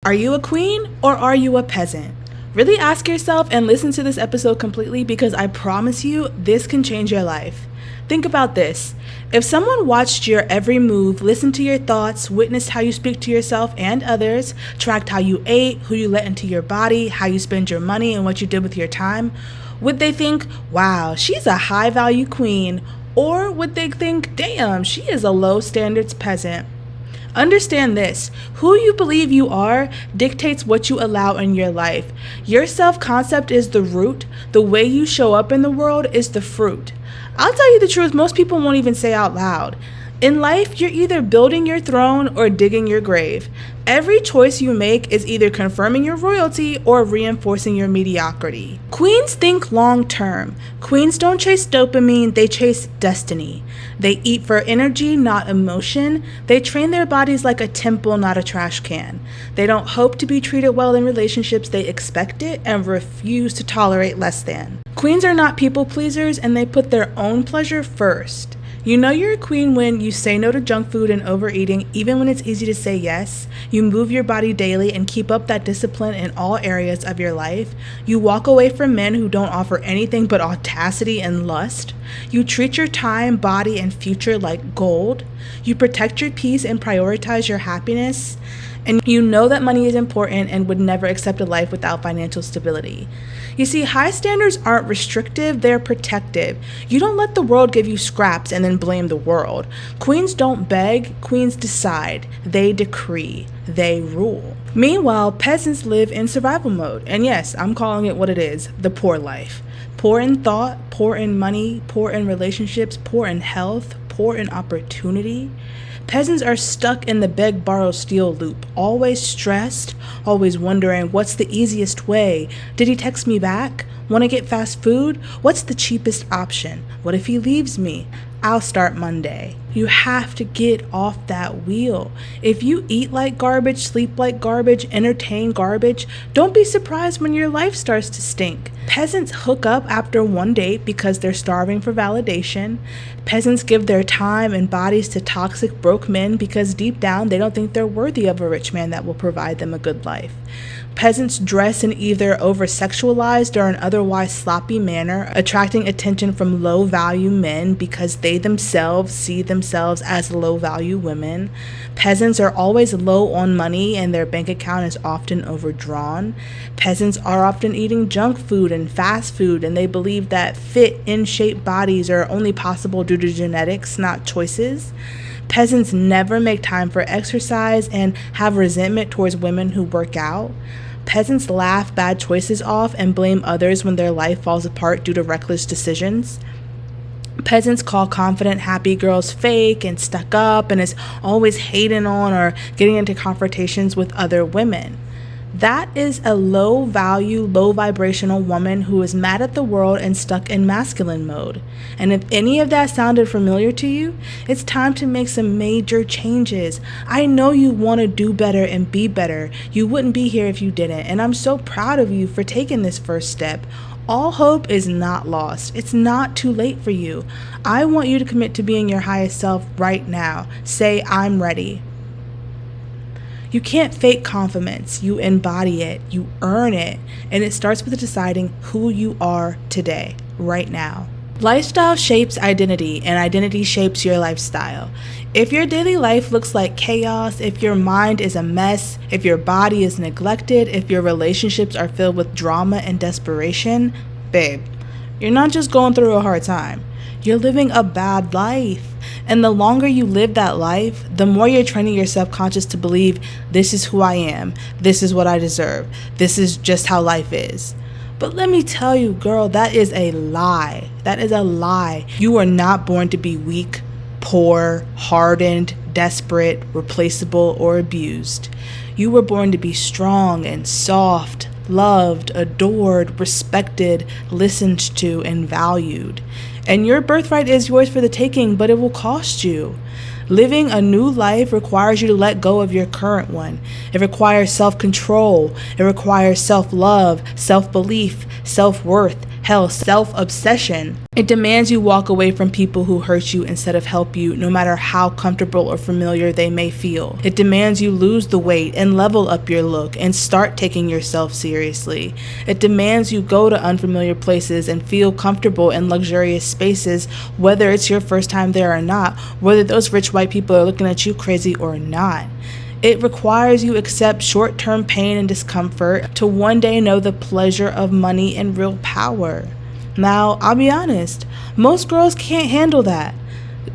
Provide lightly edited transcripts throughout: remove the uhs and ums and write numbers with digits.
Are you a queen or are you a peasant? Really ask yourself and listen to this episode completely, because I promise you this can change your life. Think about this. If someone watched your every move, listened to your thoughts, witnessed how you speak to yourself and others, tracked how you ate, who you let into your body, how you spend your money, and what you did with your time, would they think, wow, she's a high value queen? Or would they think, damn, she is a low standards peasant? Understand this: who you believe you are dictates what you allow in your life. Your self-concept is the root. The way you show up in the world is the fruit. I'll tell you the truth, most people won't even say out loud. In life, you're either building your throne or digging your grave. Every choice you make is either confirming your royalty or reinforcing your mediocrity. Queens think long term. Queens don't chase dopamine, they chase destiny. They eat for energy, not emotion. They train their bodies like a temple, not a trash can. They don't hope to be treated well in relationships, they expect it and refuse to tolerate less than. Queens are not people pleasers, and they put their own pleasure first. You know you're a queen when you say no to junk food and overeating, even when it's easy to say yes. You move your body daily and keep up that discipline in all areas of your life. You walk away from men who don't offer anything but audacity and lust. You treat your time, body, and future like gold. You protect your peace and prioritize your happiness. And you know that money is important and would never accept a life without financial stability. You see, high standards aren't restrictive, they're protective. You don't let the world give you scraps and then blame the world. Queens don't beg, queens decide. They decree. They rule. Meanwhile, peasants live in survival mode. And yes, I'm calling it what it is, the poor life. Poor in thought, poor in money, poor in relationships, poor in health, poor in opportunity. Peasants are stuck in the beg, borrow, steal loop, always stressed, always wondering what's the easiest way. Did he text me back? Want to get fast food? What's the cheapest option? What if he leaves me? I'll start Monday. You have to get off that wheel. If you eat like garbage, sleep like garbage, entertain garbage, don't be surprised when your life starts to stink. Peasants hook up after one date because they're starving for validation. Peasants give their time and bodies to toxic, broke men because deep down they don't think they're worthy of a rich man that will provide them a good life. Peasants dress in either over-sexualized or an otherwise sloppy manner, attracting attention from low-value men because they themselves see themselves as low-value women. Peasants are always low on money and their bank account is often overdrawn. Peasants are often eating junk food and fast food, and they believe that fit, in-shape bodies are only possible due to genetics, not choices. Peasants never make time for exercise and have resentment towards women who work out. Peasants laugh bad choices off and blame others when their life falls apart due to reckless decisions. Peasants call confident, happy girls fake and stuck up and is always hating on or getting into confrontations with other women. That is a low-value, low-vibrational woman who is mad at the world and stuck in masculine mode. And if any of that sounded familiar to you, it's time to make some major changes. I know you want to do better and be better. You wouldn't be here if you didn't, and I'm so proud of you for taking this first step. All hope is not lost. It's not too late for you. I want you to commit to being your highest self right now. Say, I'm ready. You can't fake confidence. You embody it. You earn it. And it starts with deciding who you are today, right now. Lifestyle shapes identity, and identity shapes your lifestyle. If your daily life looks like chaos, if your mind is a mess, if your body is neglected, if your relationships are filled with drama and desperation, babe, you're not just going through a hard time. You're living a bad life. And the longer you live that life, the more you're training your subconscious to believe, this is who I am, this is what I deserve, this is just how life is. But let me tell you, girl, that is a lie. That is a lie. You are not born to be weak, poor, hardened, desperate, replaceable, or abused. You were born to be strong and soft, loved, adored, respected, listened to, and valued. And your birthright is yours for the taking, but it will cost you. Living a new life requires you to let go of your current one. It requires self-control. It requires self-love, self-belief, self-worth, hell, self-obsession. It demands you walk away from people who hurt you instead of help you, no matter how comfortable or familiar they may feel. It demands you lose the weight and level up your look and start taking yourself seriously. It demands you go to unfamiliar places and feel comfortable in luxurious spaces, whether it's your first time there or not, whether those rich white people are looking at you crazy or not. It requires you accept short-term pain and discomfort to one day know the pleasure of money and real power. Now, I'll be honest, most girls can't handle that,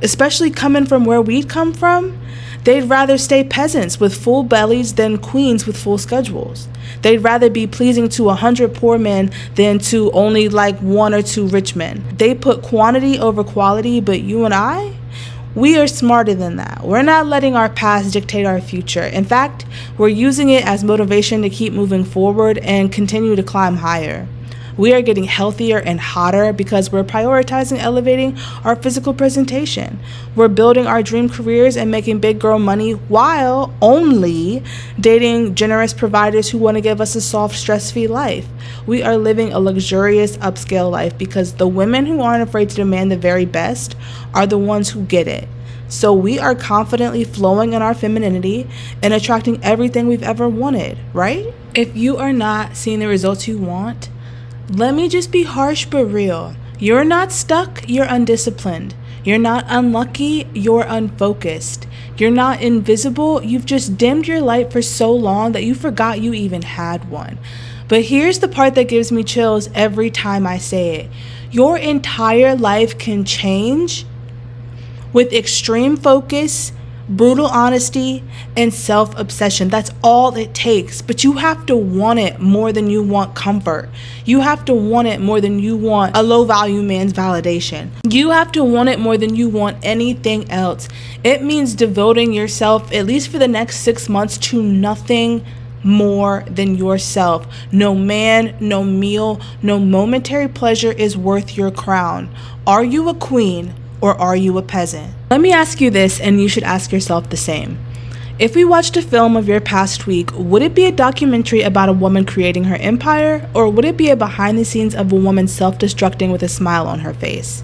especially coming from where we'd come from. They'd rather stay peasants with full bellies than queens with full schedules. They'd rather be pleasing to 100 poor men than to only like 1 or 2 rich men. They put quantity over quality, but you and I? We are smarter than that. We're not letting our past dictate our future. In fact, we're using it as motivation to keep moving forward and continue to climb higher. We are getting healthier and hotter because we're prioritizing elevating our physical presentation. We're building our dream careers and making big girl money while only dating generous providers who want to give us a soft, stress-free life. We are living a luxurious upscale life because the women who aren't afraid to demand the very best are the ones who get it. So we are confidently flowing in our femininity and attracting everything we've ever wanted, right? If you are not seeing the results you want, let me just be harsh but real. You're not stuck, you're undisciplined. You're not unlucky, you're unfocused. You're not invisible, you've just dimmed your light for so long that you forgot you even had one. But here's the part that gives me chills every time I say it. Your entire life can change with extreme focus, brutal honesty, and self-obsession. That's all it takes. But you have to want it more than you want comfort. You have to want it more than you want a low-value man's validation. You have to want it more than you want anything else. It means devoting yourself, at least for the next 6 months, to nothing more than yourself. No man, no meal, no momentary pleasure is worth your crown. Are you a queen or are you a peasant? Let me ask you this, and you should ask yourself the same. If we watched a film of your past week, would it be a documentary about a woman creating her empire, or would it be a behind the scenes of a woman self-destructing with a smile on her face?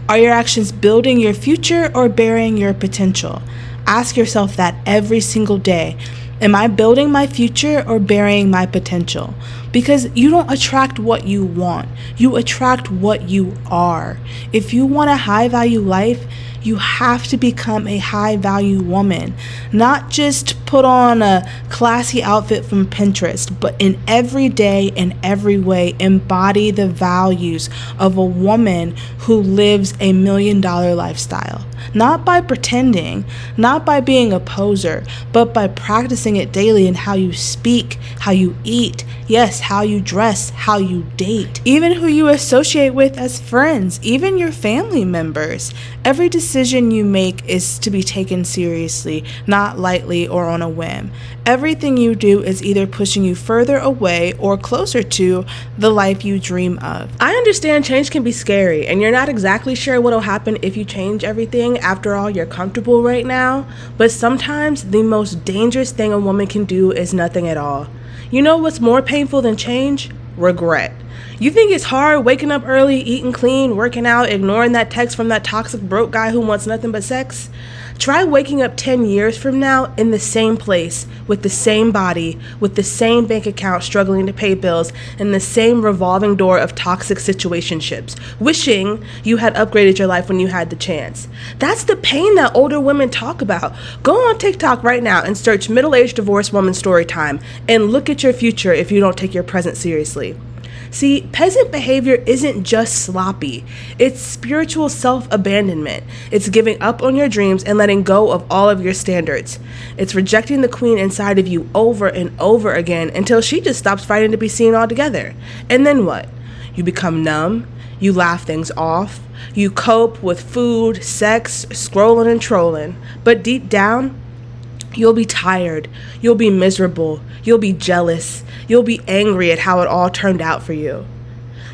Are your actions building your future or burying your potential? Ask yourself that every single day. Am I building my future or burying my potential? Because you don't attract what you want. You attract what you are. If you want a high value life, you have to become a high value woman. Not just put on a classy outfit from Pinterest, but in every day and every way embody the values of a woman who lives a $1 million lifestyle. Not by pretending, not by being a poser, but by practicing it daily in how you speak, how you eat, yes, how you dress, how you date, even who you associate with as friends, even your family members. Every decision you make is to be taken seriously, not lightly or on a whim. Everything you do is either pushing you further away or closer to the life you dream of. I understand change can be scary, and you're not exactly sure what'll happen if you change everything. After all, you're comfortable right now. But sometimes the most dangerous thing a woman can do is nothing at all. You know what's more painful than change? Regret. You think it's hard waking up early, eating clean, working out, ignoring that text from that toxic broke guy who wants nothing but sex? Try waking up 10 years from now in the same place, with the same body, with the same bank account struggling to pay bills, and the same revolving door of toxic situationships, wishing you had upgraded your life when you had the chance. That's the pain that older women talk about. Go on TikTok right now and search middle-aged divorced woman story time and look at your future if you don't take your present seriously. See, peasant behavior isn't just sloppy. It's spiritual self-abandonment. It's giving up on your dreams and letting go of all of your standards. It's rejecting the queen inside of you over and over again until she just stops fighting to be seen altogether. And then what? You become numb. You laugh things off. You cope with food, sex, scrolling and trolling. But deep down, you'll be tired. You'll be miserable. You'll be jealous. You'll be angry at how it all turned out for you.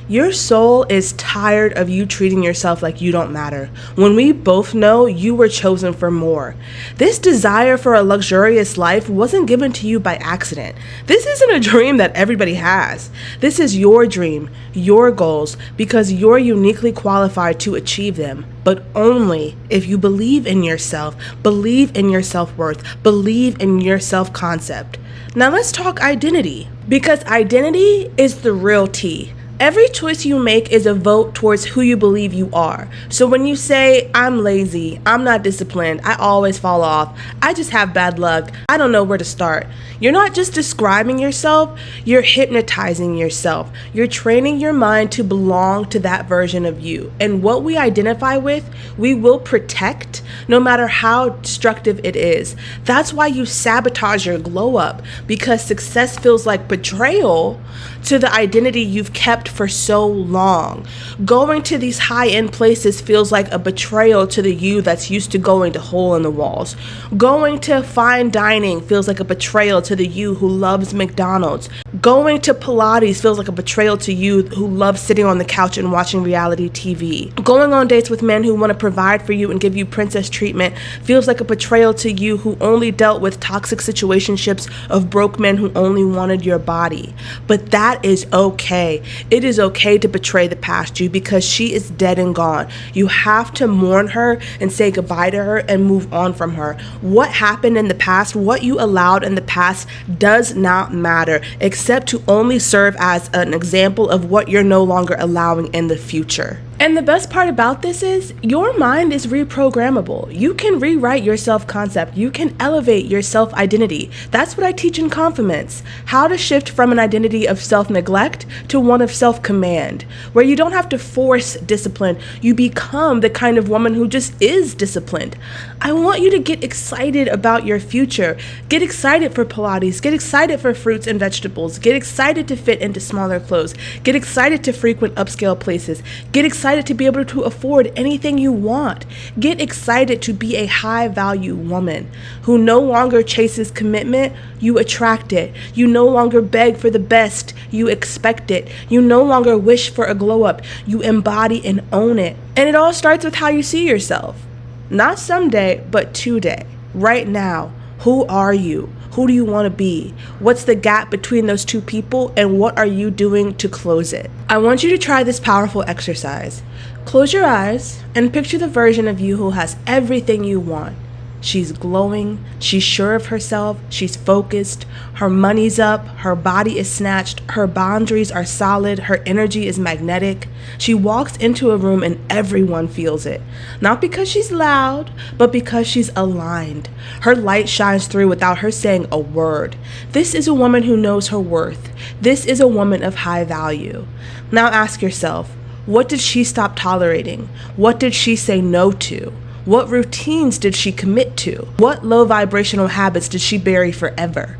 Your soul is tired of you treating yourself like you don't matter, when we both know you were chosen for more. This desire for a luxurious life wasn't given to you by accident. This isn't a dream that everybody has. This is your dream, your goals, because you're uniquely qualified to achieve them, but only if you believe in yourself, believe in your self-worth, believe in your self-concept. Now let's talk identity, because identity is the real tea. Every choice you make is a vote towards who you believe you are. So when you say, I'm lazy, I'm not disciplined, I always fall off, I just have bad luck, I don't know where to start, you're not just describing yourself, you're hypnotizing yourself. You're training your mind to belong to that version of you. And what we identify with, we will protect no matter how destructive it is. That's why you sabotage your glow up, because success feels like betrayal to the identity you've kept for so long. Going to these high-end places feels like a betrayal to the you that's used to going to hole in the walls. Going to fine dining feels like a betrayal to the you who loves McDonald's. Going to Pilates feels like a betrayal to you who loves sitting on the couch and watching reality TV. Going on dates with men who want to provide for you and give you princess treatment feels like a betrayal to you who only dealt with toxic situationships of broke men who only wanted your body. But that is okay. It is okay to betray the past you, because she is dead and gone. You have to mourn her and say goodbye to her and move on from her. What happened in the past, what you allowed in the past, does not matter, except to only serve as an example of what you're no longer allowing in the future. And the best part about this is your mind is reprogrammable. You can rewrite your self-concept. You can elevate your self-identity. That's what I teach in Confidence. How to shift from an identity of self-neglect to one of self-command, where you don't have to force discipline. You become the kind of woman who just is disciplined. I want you to get excited about your future. Get excited for Pilates. Get excited for fruits and vegetables. Get excited to fit into smaller clothes. Get excited to frequent upscale places. Get excited to be able to afford anything you want. Get excited to be a high value woman who no longer chases commitment, you attract it. You no longer beg for the best, you expect it. You no longer wish for a glow up, you embody and own it. And it all starts with how you see yourself. Not someday, but today, right now. Who are you? Who do you want to be? What's the gap between those two people, and what are you doing to close it? I want you to try this powerful exercise. Close your eyes and picture the version of you who has everything you want. She's glowing, she's sure of herself, she's focused, her money's up, her body is snatched, her boundaries are solid, her energy is magnetic. She walks into a room and everyone feels it. Not because she's loud, but because she's aligned. Her light shines through without her saying a word. This is a woman who knows her worth. This is a woman of high value. Now ask yourself, what did she stop tolerating? What did she say no to? What routines did she commit to? What low vibrational habits did she bury forever?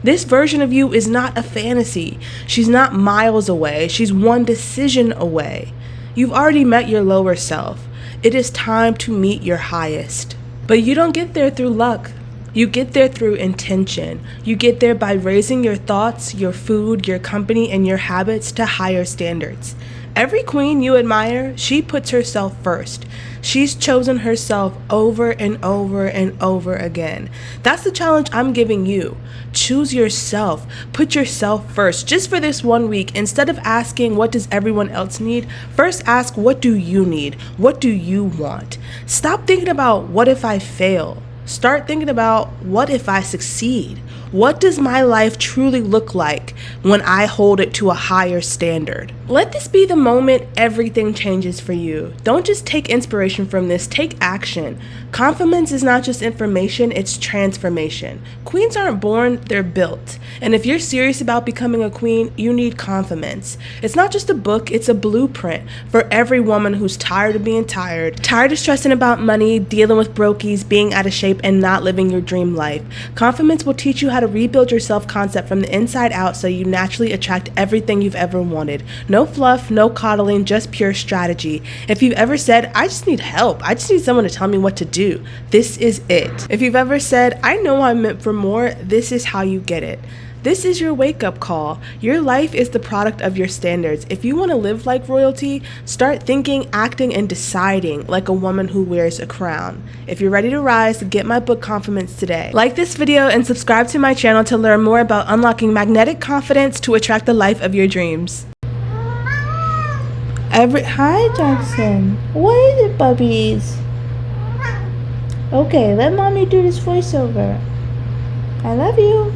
This version of you is not a fantasy. She's not miles away. She's one decision away. You've already met your lower self. It is time to meet your highest. But you don't get there through luck. You get there through intention. You get there by raising your thoughts, your food, your company, and your habits to higher standards. Every queen you admire, she puts herself first. She's chosen herself over and over and over again. That's the challenge I'm giving you. Choose yourself. Put yourself first. Just for this 1 week, instead of asking what does everyone else need, first ask what do you need? What do you want? Stop thinking about what if I fail. Start thinking about what if I succeed? What does my life truly look like when I hold it to a higher standard? Let this be the moment everything changes for you. Don't just take inspiration from this, take action. Confidence is not just information, it's transformation. Queens aren't born, they're built. And if you're serious about becoming a queen, you need confidence. It's not just a book, it's a blueprint for every woman who's tired of being tired of stressing about money, dealing with brokies, being out of shape, and not living your dream life. Confidence will teach you how to rebuild your self-concept from the inside out so you naturally attract everything you've ever wanted. No fluff, no coddling, just pure strategy. If you've ever said, I just need help, I just need someone to tell me what to do, this is it. If you've ever said, I know I'm meant for more, this is how you get it. This is your wake-up call. Your life is the product of your standards. If you want to live like royalty, start thinking, acting, and deciding like a woman who wears a crown. If you're ready to rise, get my book compliments today. Like this video and subscribe to my channel to learn more about unlocking magnetic confidence to attract the life of your dreams. Hi, Jackson. What is it, puppies? Okay, let mommy do this voiceover. I love you.